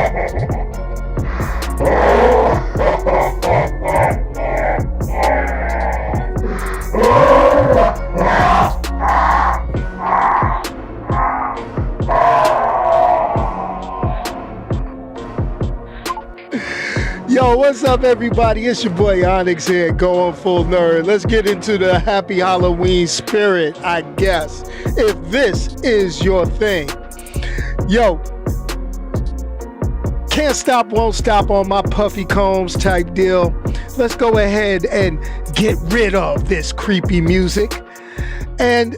Yo, what's up, everybody? It's your boy Onyx here, going full nerd. Let's get into the happy Halloween spirit, I guess, if this is your thing. Yo, can't stop, won't stop on my puffy combs type deal. Let's go ahead and get rid of this creepy music and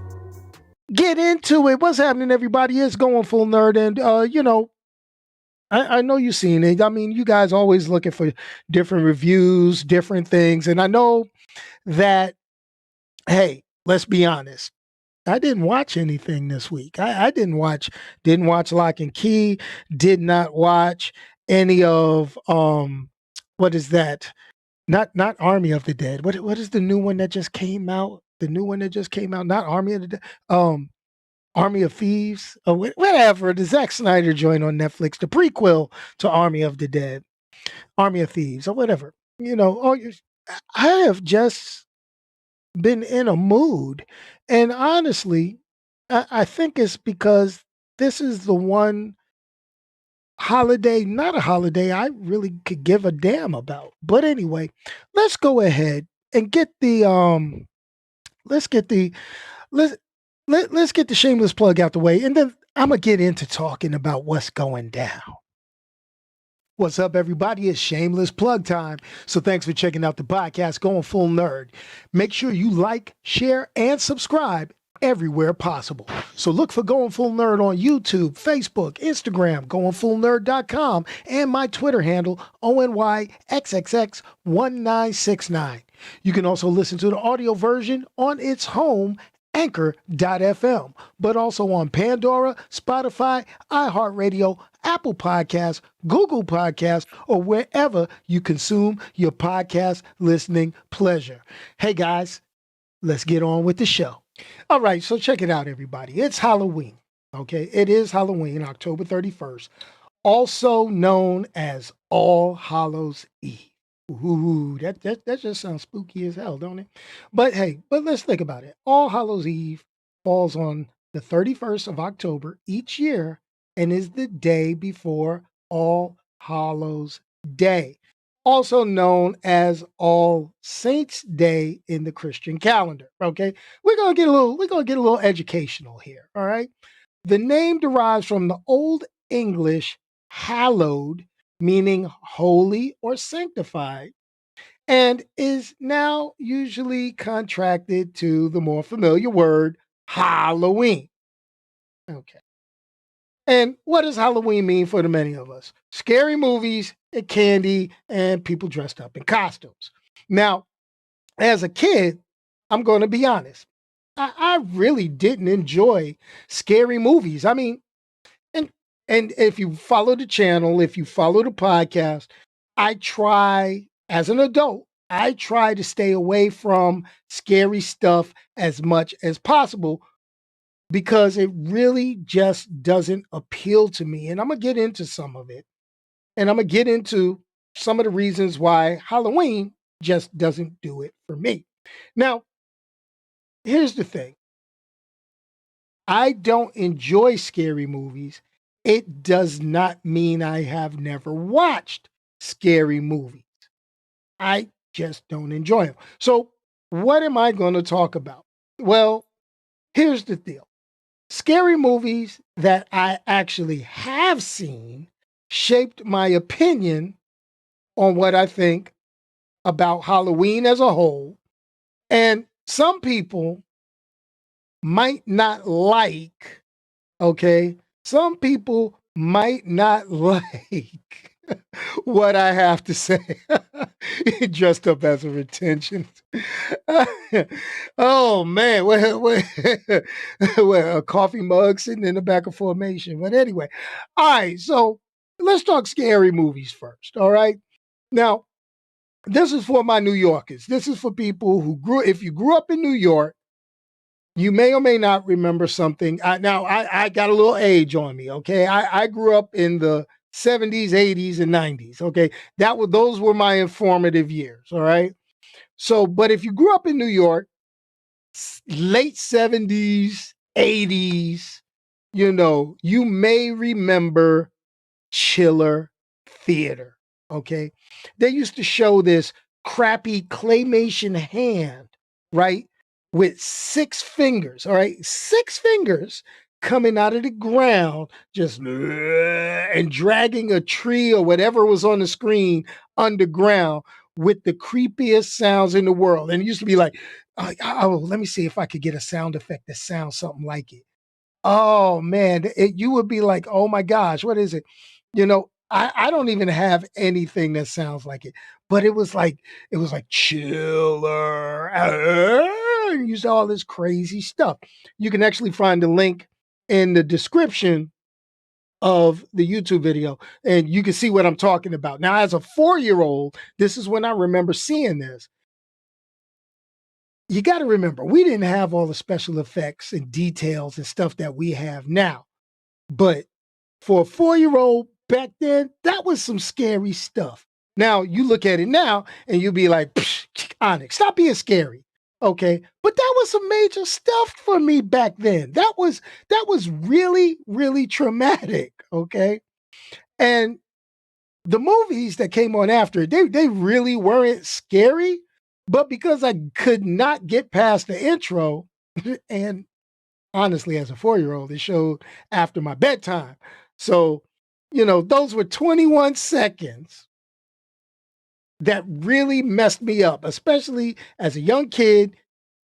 get into it. What's happening, everybody? It's going full nerd, and I know you've seen it. I mean, you guys always looking for different reviews, different things. And I know that, hey, let's be honest. I didn't watch anything this week. I didn't watch Lock and Key, did not watch any of what is that? Not Army of the Dead. What is the new one that just came out? The new one that just came out, not Army of the Dead. Army of Thieves, or whatever, the Zack Snyder joint on Netflix, the prequel to Army of the Dead, Army of Thieves, or whatever. I have just been in a mood. And honestly, I think it's because this is the one holiday, not a holiday I really could give a damn about. But anyway, let's go ahead and get the let's get the let's get the shameless plug out the way, and then I'm gonna get into talking about what's going down. What's up, everybody? It's shameless plug time. So thanks for checking out the podcast, Going Full Nerd. Make sure you like, share, and subscribe everywhere possible. So look for Going Full Nerd on YouTube, Facebook, Instagram, goingfullnerd.com, and my Twitter handle, ONYXXX1969. You can also listen to the audio version on its home, Anchor.fm, but also on Pandora, Spotify, iHeartRadio, Apple Podcasts, Google Podcasts, or wherever you consume your podcast listening pleasure. Hey guys, let's get on with the show. All right, so check it out, everybody. It's Halloween, okay? It is Halloween, October 31st, also known as All Hallows Eve. Ooh, that just sounds spooky as hell, don't it? But let's think about it. All Hallows Eve falls on the 31st of October each year and is the day before All Hallows Day, also known as All Saints Day in the Christian calendar. Okay, we're gonna get a little educational here. All right, the name derives from the Old English hallowed, meaning holy or sanctified, and is now usually contracted to the more familiar word Halloween. Okay. And what does Halloween mean for the many of us? Scary movies, and candy, and people dressed up in costumes. Now, as a kid, I'm going to be honest, I really didn't enjoy scary movies. I mean, and if you follow the channel, if you follow the podcast, as an adult, I try to stay away from scary stuff as much as possible because it really just doesn't appeal to me. And I'm going to get into some of it. And I'm going to get into some of the reasons why Halloween just doesn't do it for me. Now, here's the thing. I don't enjoy scary movies. It does not mean I have never watched scary movies. I just don't enjoy them. So what am I going to talk about? Well, here's the deal. Scary movies that I actually have seen shaped my opinion on what I think about Halloween as a whole. And some people might not like, okay? Some people might not like what I have to say. Dressed up as a retention. Oh man, a coffee mug sitting in the back of formation. But anyway, all right, so let's talk scary movies first. All right. Now, this is for my New Yorkers. This is for people who if you grew up in New York, you may or may not remember something. I got a little age on me, okay? I grew up in the 70s, 80s, and 90s. Okay. Those were my informative years. All right. So, but if you grew up in New York, late 70s, 80s, you may remember Chiller Theater. Okay. They used to show this crappy claymation hand, right? With six fingers, all right? Six fingers coming out of the ground, just and dragging a tree or whatever was on the screen underground with the creepiest sounds in the world. And it used to be like, oh, let me see if I could get a sound effect that sounds something like it. Oh man, you would be like, oh my gosh, what is it? I don't even have anything that sounds like it, but it was like chiller. And you saw all this crazy stuff. You can actually find the link in the description of the YouTube video, and you can see what I'm talking about. Now, as a 4-year-old, this is when I remember seeing this. You got to remember, we didn't have all the special effects and details and stuff that we have now. But for a 4-year-old back then, that was some scary stuff. Now you look at it now and you'll be like, Onyx, stop being scary. Okay. But that was some major stuff for me back then. That was really, really traumatic. Okay. And the movies that came on after, they really weren't scary. But because I could not get past the intro, and honestly, as a 4-year-old, it showed after my bedtime. So, those were 21 seconds that really messed me up, especially as a young kid,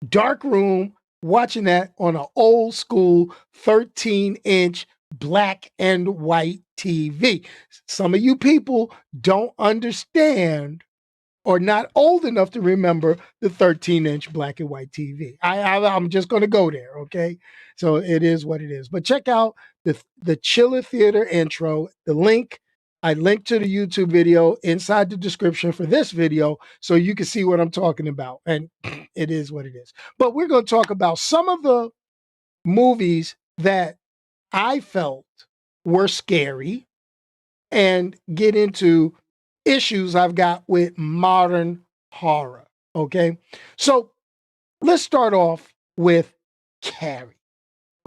dark room, watching that on an old school 13-inch black and white TV. Some of you people don't understand or not old enough to remember the 13-inch black and white TV. I'm just going to go there, okay? So it is what it is. But check out the Chiller Theater intro. The link, I linked to the YouTube video inside the description for this video so you can see what I'm talking about. And it is what it is. But we're going to talk about some of the movies that I felt were scary and get into issues I've got with modern horror. Okay. So let's start off with Carrie.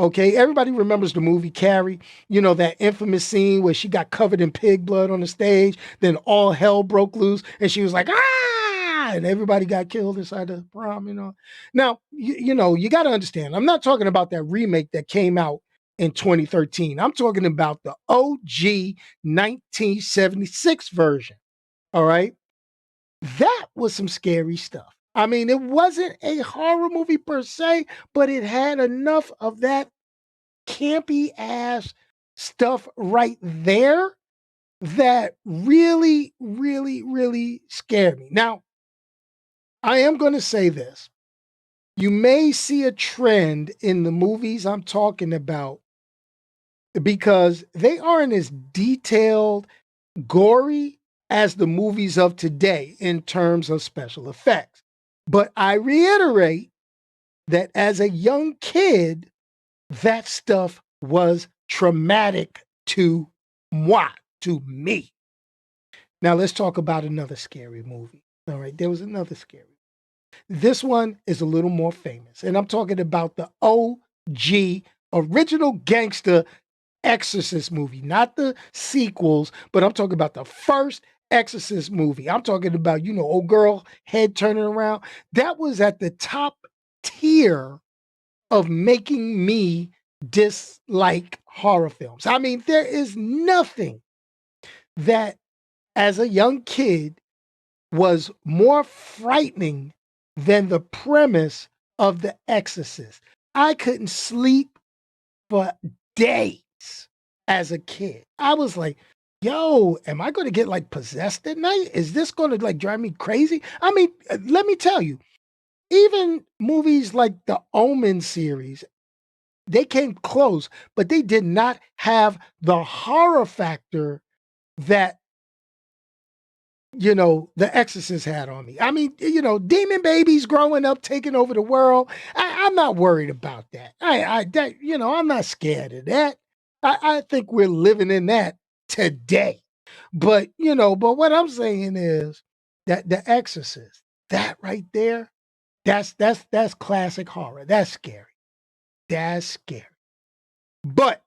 Okay. Everybody remembers the movie Carrie, that infamous scene where she got covered in pig blood on the stage, then all hell broke loose and she was like, ah, and everybody got killed inside the prom. Now, you got to understand, I'm not talking about that remake that came out in 2013. I'm talking about the OG 1976 version. All right. That was some scary stuff. I mean, it wasn't a horror movie per se, but it had enough of that campy ass stuff right there that really, really, really scared me. Now, I am going to say this. You may see a trend in the movies I'm talking about because they aren't as detailed, gory as the movies of today in terms of special effects. But I reiterate that as a young kid, that stuff was traumatic to moi, to me. Now let's talk about another scary movie. All right, there was another scary. This one is a little more famous, and I'm talking about the OG original gangster Exorcist movie, not the sequels, but I'm talking about the first Exorcist movie. I'm talking about, old girl head turning around. That was at the top tier of making me dislike horror films. I mean, there is nothing that as a young kid was more frightening than the premise of The Exorcist. I couldn't sleep for days as a kid. I was like, yo, am I going to get like possessed at night? Is this going to like drive me crazy? I mean, let me tell you, even movies like the Omen series, they came close, but they did not have the horror factor that The Exorcist had on me. I mean, demon babies growing up, taking over the world. I'm not worried about that. I'm not scared of that. I think we're living in that today. But but what I'm saying is that The Exorcist, that right there, that's classic horror. That's scary. That's scary. But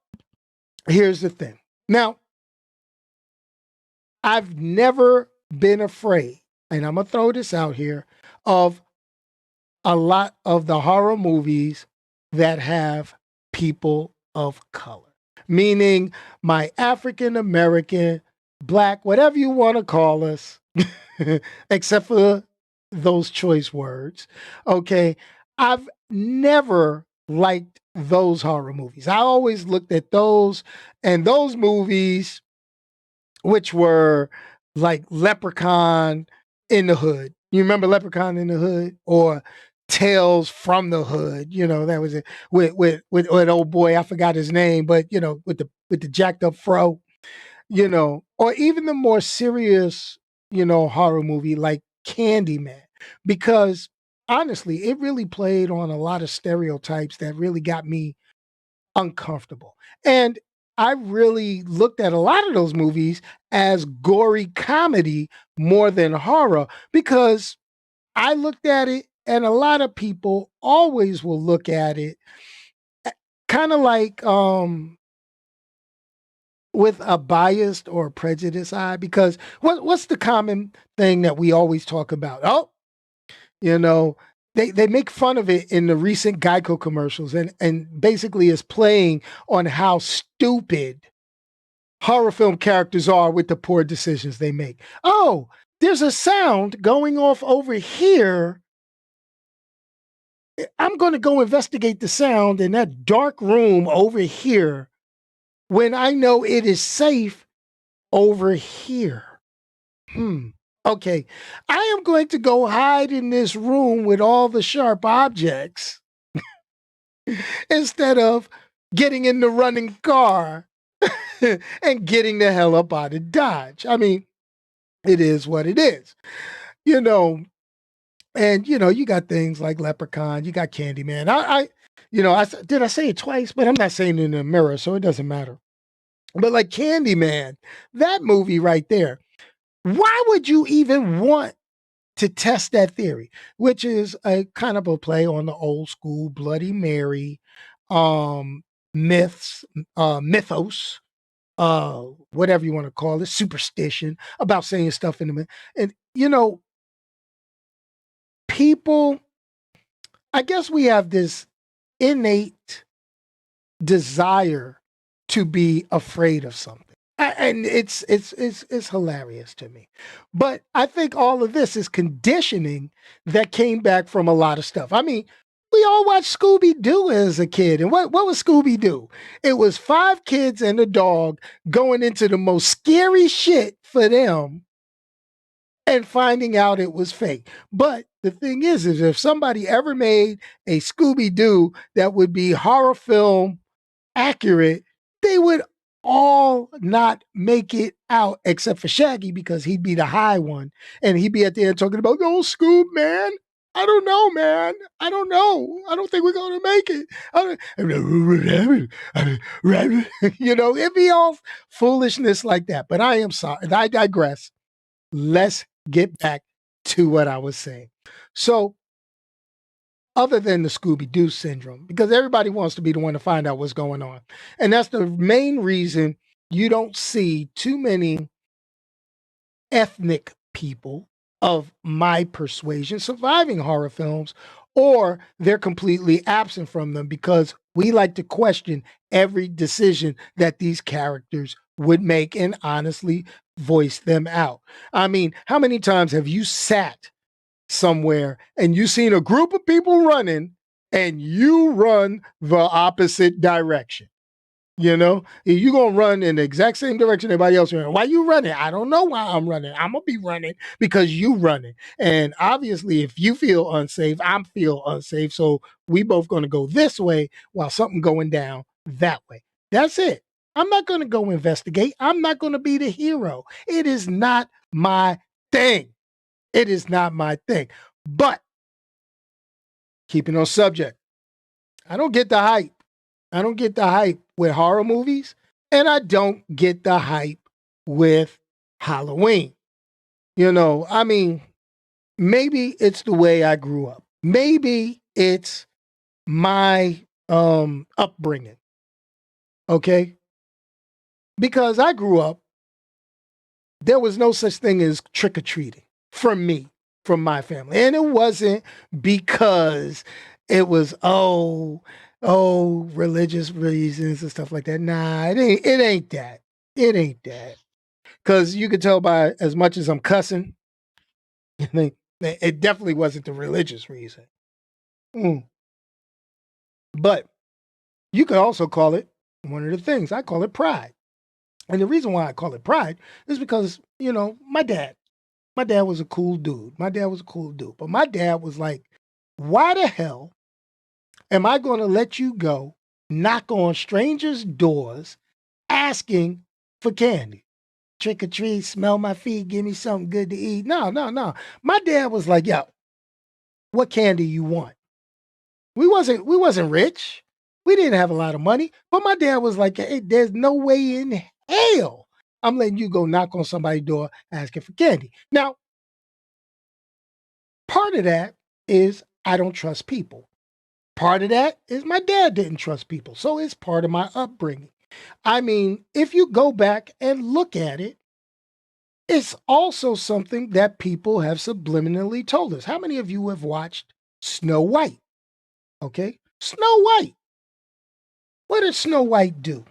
here's the thing. Now, I've never been afraid, and I'm gonna throw this out here, of a lot of the horror movies that have people of color. Meaning my African American, black, whatever you want to call us, except for those choice words. Okay. I've never liked those horror movies. I always looked at those, and those movies, which were like Leprechaun in the Hood. You remember Leprechaun in the Hood, or Tales from the Hood? That was it with old boy. I forgot his name, but with the jacked up fro. Or even the more serious, horror movie like Candyman, because honestly, it really played on a lot of stereotypes that really got me uncomfortable. And I really looked at a lot of those movies as gory comedy more than horror, because I looked at it, and a lot of people always will look at it kind of like with a biased or prejudiced eye, because what's the common thing that we always talk about? Oh, you know, they make fun of it in the recent Geico commercials, and basically is playing on how stupid horror film characters are with the poor decisions they make. Oh, there's a sound going off over here. I'm going to go investigate the sound in that dark room over here when I know it is safe over here. Okay. I am going to go hide in this room with all the sharp objects instead of getting in the running car and getting the hell up out of Dodge. I mean, it is what it is, you know. And you got things like Leprechaun, you got Candyman. Did I say it twice? But I'm not saying it in the mirror, so it doesn't matter. But like Candyman, that movie right there. Why would you even want to test that theory, which is a kind of a play on the old school Bloody Mary um, mythos, whatever you want to call it, superstition about saying stuff in the and people. I guess we have this innate desire to be afraid of something. And it's hilarious to me. But I think all of this is conditioning that came back from a lot of stuff. I mean, we all watched Scooby Doo as a kid. And what was Scooby Doo? It was 5 kids and a dog going into the most scary shit for them and finding out it was fake. But the thing is if somebody ever made a Scooby Doo that would be horror film accurate, they would all not make it out except for Shaggy, because he'd be the high one and he'd be at the end talking about, "Oh, Scoob, man. I don't know, man. I don't know. I don't think we're going to make it." It'd be all foolishness like that. But I am sorry. I digress. Let's get back to what I was saying. So, other than the Scooby Doo syndrome, because everybody wants to be the one to find out what's going on. And that's the main reason you don't see too many ethnic people of my persuasion surviving horror films, or they're completely absent from them, because we like to question every decision that these characters would make and honestly voice them out. I mean, how many times have you sat somewhere and you seen a group of people running and you run the opposite direction? You're going to run in the exact same direction everybody else running. Why you running? I don't know why I'm running. I'm going to be running because you running. And obviously, if you feel unsafe, I feel unsafe. So we both going to go this way while something going down that way. That's it. I'm not going to go investigate. I'm not going to be the hero. It is not my thing. It is not my thing. But keeping on subject, I don't get the hype. I don't get the hype with horror movies, and I don't get the hype with Halloween. I mean, maybe it's the way I grew up. Maybe it's my upbringing. Okay? Because I grew up, there was no such thing as trick-or-treating from me, from my family. And it wasn't because it was, religious reasons and stuff like that. Nah, it ain't that. It ain't that. Because you could tell by as much as I'm cussing, it definitely wasn't the religious reason. But you could also call it one of the things. I call it pride. And the reason why I call it pride is because, my dad was a cool dude. But my dad was like, why the hell am I going to let you go knock on strangers' doors asking for candy? Trick or treat, smell my feet, give me something good to eat. No, no, no. My dad was like, yo, what candy you want? We wasn't rich. We didn't have a lot of money. But my dad was like, hey, there's no way in hell I'm letting you go knock on somebody's door asking for candy. Now, part of that is I don't trust people. Part of that is my dad didn't trust people. So it's part of my upbringing. I mean, if you go back and look at it, it's also something that people have subliminally told us. How many of you have watched Snow White? Okay. Snow White. What did Snow White do?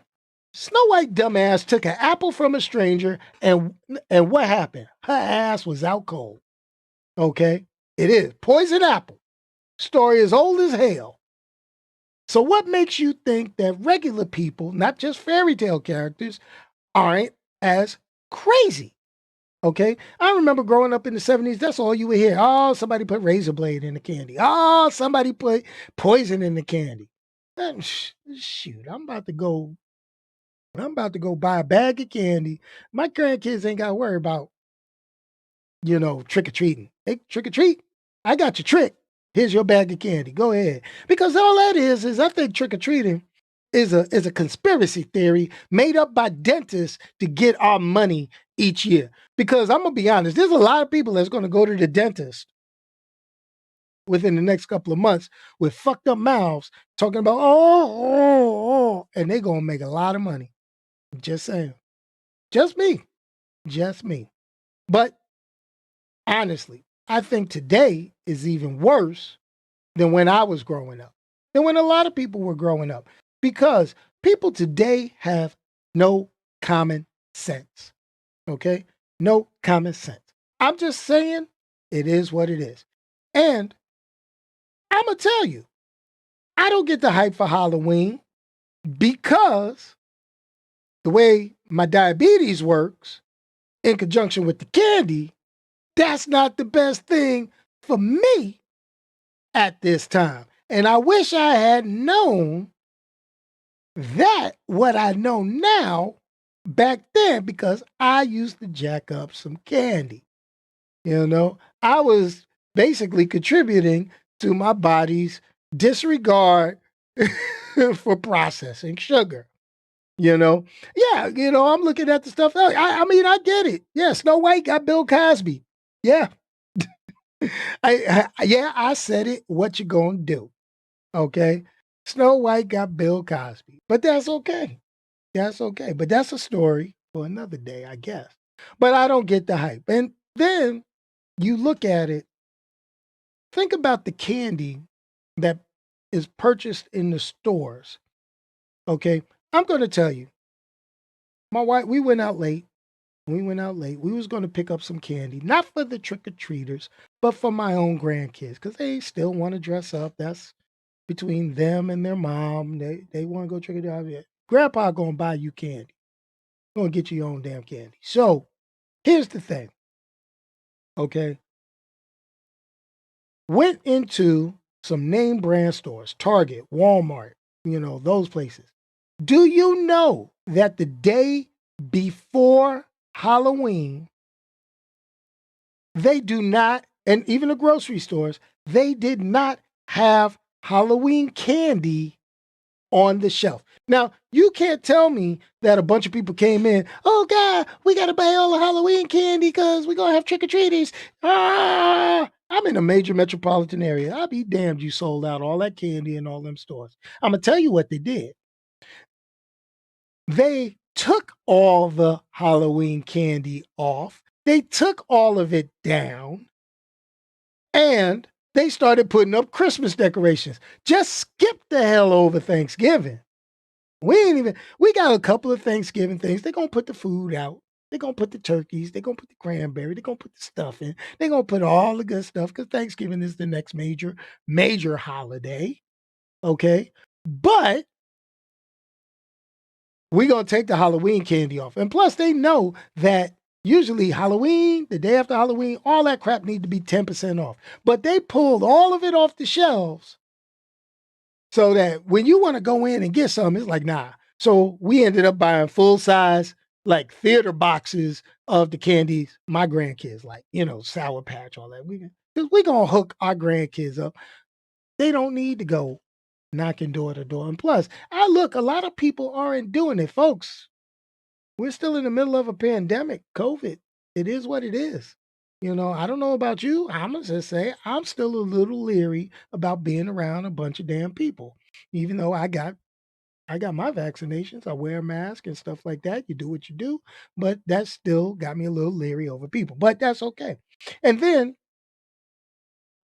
Snow White dumbass took an apple from a stranger and what happened? Her ass was out cold. Okay? It is. Poison apple. Story is old as hell. So what makes you think that regular people, not just fairy tale characters, aren't as crazy? Okay? I remember growing up in the 70s, that's all you would hear. Oh, somebody put razor blade in the candy. Oh, somebody put poison in the candy. Shoot, I'm about to go buy a bag of candy. My grandkids ain't got to worry about, trick or treating. Hey, trick or treat. I got your trick. Here's your bag of candy. Go ahead. Because all that is I think trick or treating is a conspiracy theory made up by dentists to get our money each year. Because I'm gonna be honest, there's a lot of people that's gonna go to the dentist within the next couple of months with fucked up mouths talking about and they're gonna make a lot of money. Just saying. Just me. Just me. But honestly, I think today is even worse than when I was growing up, than when a lot of people were growing up, because people today have no common sense. Okay? No common sense. I'm just saying it is what it is. And I'm going to tell you, I don't get the hype for Halloween because the way my diabetes works in conjunction with the candy, that's not the best thing for me at this time. And I wish I had known that what I know now back then, because I used to jack up some candy. I was basically contributing to my body's disregard for processing sugar. Yeah, I'm looking at the stuff. I mean, I get it. Yeah, Snow White got Bill Cosby. Yeah, I said it. What you gonna do? Okay, Snow White got Bill Cosby, but that's okay. That's okay. But that's a story for another day, I guess. But I don't get the hype. And then you look at it. Think about the candy that is purchased in the stores. Okay, I'm going to tell you. My wife, we went out late. We was going to pick up some candy, not for the trick-or-treaters, but for my own grandkids, because they still want to dress up. That's between them and their mom. They want to go trick-or-treat. Grandpa going to buy you candy. Going to get you your own damn candy. So here's the thing. Okay. Went into some name brand stores, Target, Walmart, those places. Do you know that the day before Halloween, they do not, and even the grocery stores, they did not have Halloween candy on the shelf. Now, you can't tell me that a bunch of people came in, oh God, we got to buy all the Halloween candy because we're going to have trick-or-treaters. Ah, I'm in a major metropolitan area. I'll be damned you sold out all that candy in all them stores. I'm going to tell you what they did. They took all the Halloween candy off. They took all of it down and they started putting up Christmas decorations. Just skip the hell over Thanksgiving. We got a couple of Thanksgiving things. They're going to put the food out. They're going to put the turkeys. They're going to put the cranberry. They're going to put the stuff in. They're going to put all the good stuff because Thanksgiving is the next major holiday. Okay. But we're going to take the Halloween candy off. And plus, they know that usually Halloween, the day after Halloween, all that crap need to be 10% off. But they pulled all of it off the shelves so that when you want to go in and get something, it's like, nah. So we ended up buying full size, like theater boxes of the candies my grandkids like, Sour Patch, all that. We're going to hook our grandkids up. They don't need to go knocking door to door. And plus, a lot of people aren't doing it, folks. We're still in the middle of a pandemic, COVID. It is what it is. I don't know about you. I'm going to just say I'm still a little leery about being around a bunch of damn people. Even though I got my vaccinations, I wear a mask and stuff like that. You do what you do, but that still got me a little leery over people. But that's okay. And then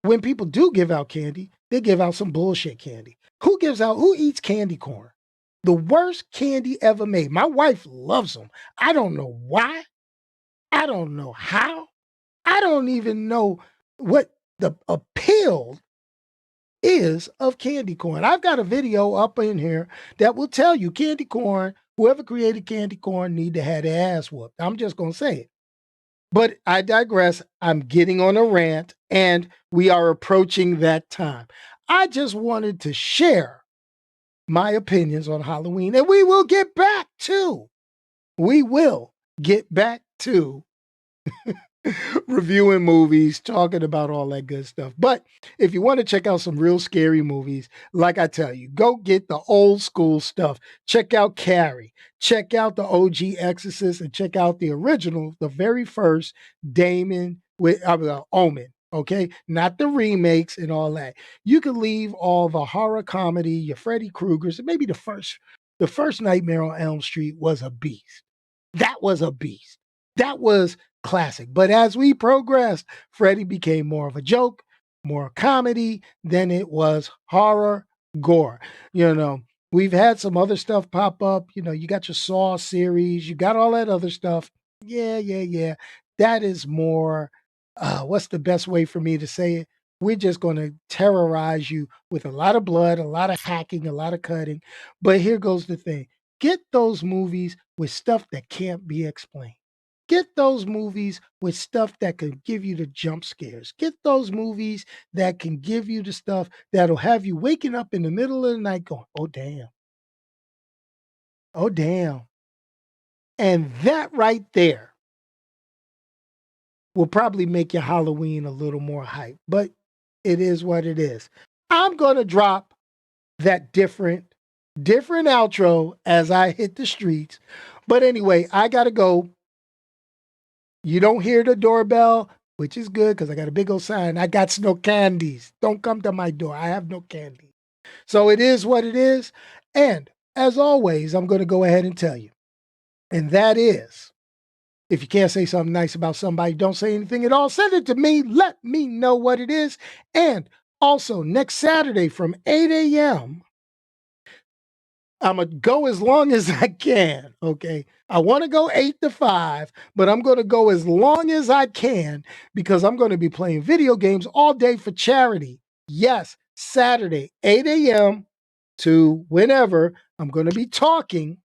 when people do give out candy, they give out some bullshit candy. Who eats candy corn? The worst candy ever made. My wife loves them. I don't know why. I don't know how. I don't even know what the appeal is of candy corn. I've got a video up in here that will tell you candy corn, whoever created candy corn need to have their ass whooped. I'm just going to say it. But I digress. I'm getting on a rant and we are approaching that time. I just wanted to share my opinions on Halloween and we will get back to reviewing movies, talking about all that good stuff. But if you want to check out some real scary movies, like I tell you, go get the old school stuff. Check out Carrie, check out the OG Exorcist, and check out the original, the very first Damon with Omen. Okay, not the remakes and all that. You can leave all the horror comedy, your Freddy Krueger's, and maybe the first Nightmare on Elm Street was a beast. That was a beast. That was classic. But as we progressed, Freddy became more of a joke, more comedy than it was horror, gore. We've had some other stuff pop up. You got your Saw series, you got all that other stuff. Yeah. That is more, what's the best way for me to say it? We're just going to terrorize you with a lot of blood, a lot of hacking, a lot of cutting. But here goes the thing. Get those movies with stuff that can't be explained. Get those movies with stuff that can give you the jump scares. Get those movies that can give you the stuff that'll have you waking up in the middle of the night going, oh, damn. Oh, damn. And that right there will probably make your Halloween a little more hype. But it is what it is. I'm going to drop that different outro as I hit the streets. But anyway, I got to go. You don't hear the doorbell, which is good because I got a big old sign. I got no candies. Don't come to my door. I have no candy. So it is what it is. And as always, I'm going to go ahead and tell you. And that is, if you can't say something nice about somebody, don't say anything at all. Send it to me. Let me know what it is. And also, next Saturday from 8 a.m., I'm going to go as long as I can, okay? I want to go 8 to 5, but I'm going to go as long as I can because I'm going to be playing video games all day for charity. Yes, Saturday, 8 a.m. to whenever, I'm going to be talking.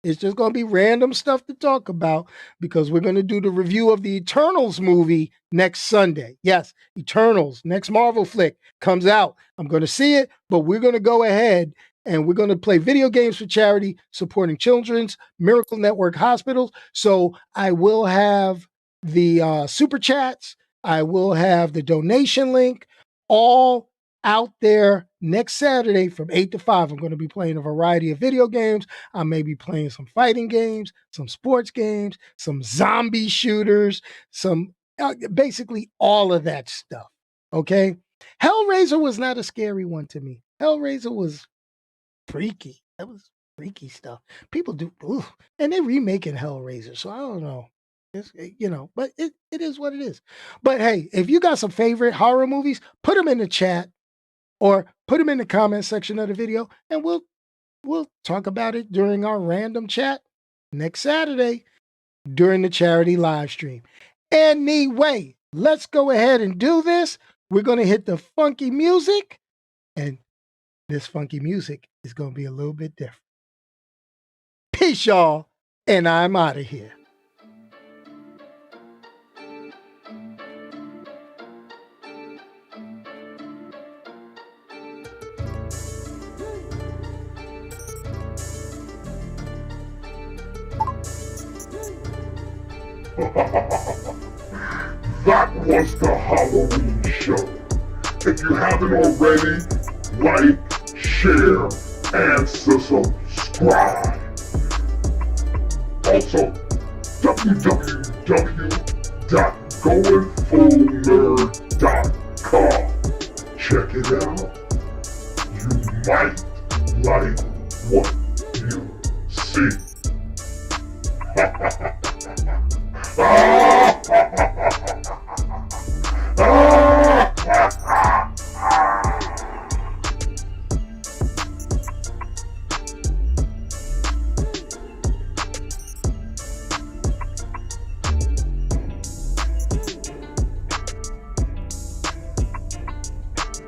It's just going to be random stuff to talk about because we're going to do the review of the Eternals movie next Sunday. Yes, Eternals, next Marvel flick comes out. I'm going to see it, but we're going to go ahead and we're going to play video games for charity supporting Children's Miracle Network hospitals. So I will have the super chats. I will have the donation link all out there next Saturday from 8 to 5. I'm going to be playing a variety of video games. I may be playing some fighting games, some sports games, some zombie shooters, some basically all of that stuff. Okay. Hellraiser was not a scary one to me. Hellraiser was freaky. That was freaky stuff. People do, and they're remaking Hellraiser. So I don't know. It's, but it is what it is. But hey, if you got some favorite horror movies, put them in the chat or put them in the comment section of the video, and we'll talk about it during our random chat next Saturday during the charity live stream. Anyway, let's go ahead and do this. We're going to hit the funky music, and this funky music is going to be a little bit different. Peace, y'all, and I'm out of here. That was the Halloween show. If you haven't already, like, share, and subscribe. Also, www.goingfullnerd.com. Check it out. You might like what you see.